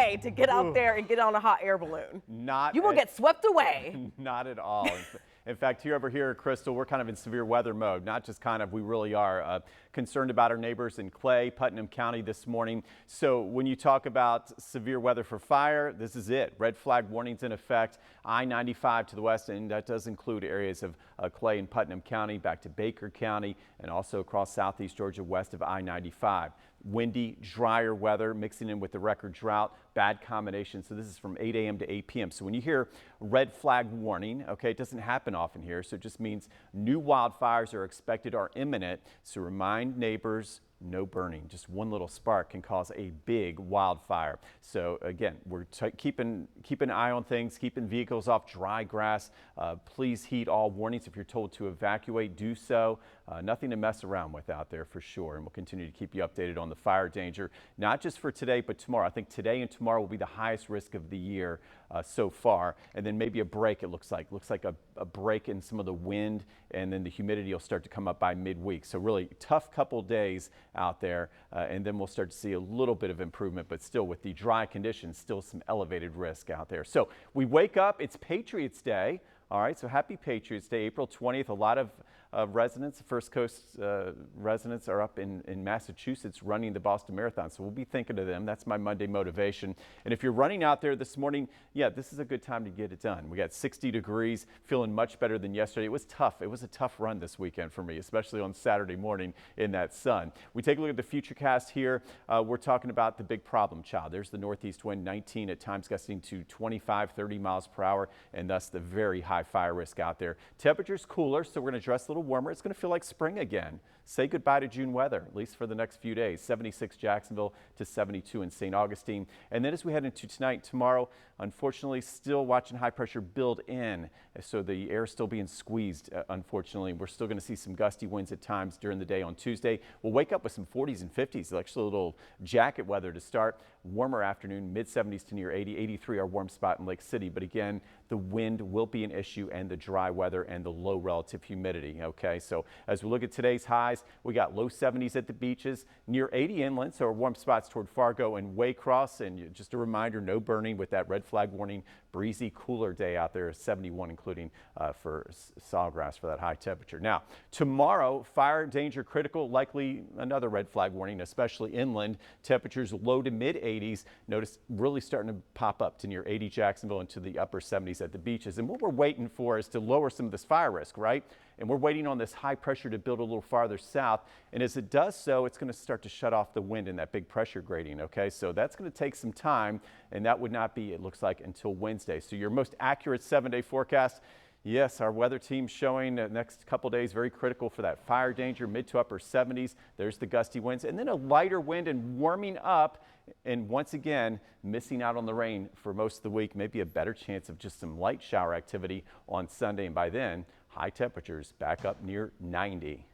way to get out there and get on a hot air balloon. You will get swept away. Not at all. In fact, over here, Crystal, we're kind of in severe weather mode. Not just kind of, we really are concerned about our neighbors in Clay, Putnam County this morning. So when you talk about severe weather for fire, this is it. Red flag warnings in effect. I-95 to the west, and that does include areas of Clay and Putnam County, back to Baker County, and also across southeast Georgia west of I-95. Windy, drier weather mixing in with the record drought, bad combination. So this is from 8 a.m. to 8 p.m. So when you hear red flag warning, okay, it doesn't happen often here. So it just means new wildfires are expected, are imminent. So remind neighbors, no burning. Just one little spark can cause a big wildfire. So again, we're keeping an eye on things, keeping vehicles off dry grass. Please heed all warnings. If you're told to evacuate, do so. Nothing to mess around with out there for sure. And we'll continue to keep you updated on the fire danger, not just for today, but tomorrow. I think today and tomorrow will be the highest risk of the year so far. And then maybe a break, it looks like a break in some of the wind, and then the humidity will start to come up by midweek. So really tough couple days out there, and then we'll start to see a little bit of improvement, but still with the dry conditions, still some elevated risk out there. So we wake up, it's Patriots Day. All right, so happy Patriots Day, April 20th. A lot of residents, First Coast residents are up in Massachusetts running the Boston Marathon. So we'll be thinking of them. That's my Monday motivation. And if you're running out there this morning, yeah, this is a good time to get it done. We got 60 degrees, feeling much better than yesterday. It was tough. It was a tough run this weekend for me, especially on Saturday morning in that sun. We take a look at the futurecast here. We're talking about the big problem child. There's the northeast wind, 19 at times gusting to 25, 30 miles per hour, and thus the very high fire risk out there. Temperatures cooler, so we're going to dress a little warmer. It's going to feel like spring again. Say goodbye to June weather, at least for the next few days. 76 Jacksonville to 72 in St. Augustine. And then as we head into tonight and tomorrow, unfortunately, still watching high pressure build in. So the air is still being squeezed, unfortunately. We're still going to see some gusty winds at times during the day on Tuesday. We'll wake up with some 40s and 50s, actually a little jacket weather to start. Warmer afternoon, mid 70s to near 80, 83 our warm spot in Lake City. But again, the wind will be an issue, and the dry weather and the low relative humidity. Okay, so as we look at today's highs, we got low 70s at the beaches, near 80 inland, so our warm spots toward Fargo and Waycross. And just a reminder, no burning with that red flag warning. Breezy, cooler day out there, 71, including for sawgrass for that high temperature. Now, tomorrow, fire danger critical, likely another red flag warning, especially inland. Temperatures low to mid 80s. Notice really starting to pop up to near 80 Jacksonville and to the upper 70s at the beaches. And what we're waiting for is to lower some of this fire risk, right? And we're waiting on this high pressure to build a little farther south. And as it does so, it's going to start to shut off the wind in that big pressure gradient. Okay, so that's going to take some time, and that would not be, it looks like, until Wednesday. So your most accurate 7-day forecast. Yes, our weather team showing the next couple days very critical for that fire danger, mid to upper 70s. There's the gusty winds, and then a lighter wind and warming up. And once again, missing out on the rain for most of the week. Maybe a better chance of just some light shower activity on Sunday. And by then, high temperatures back up near 90.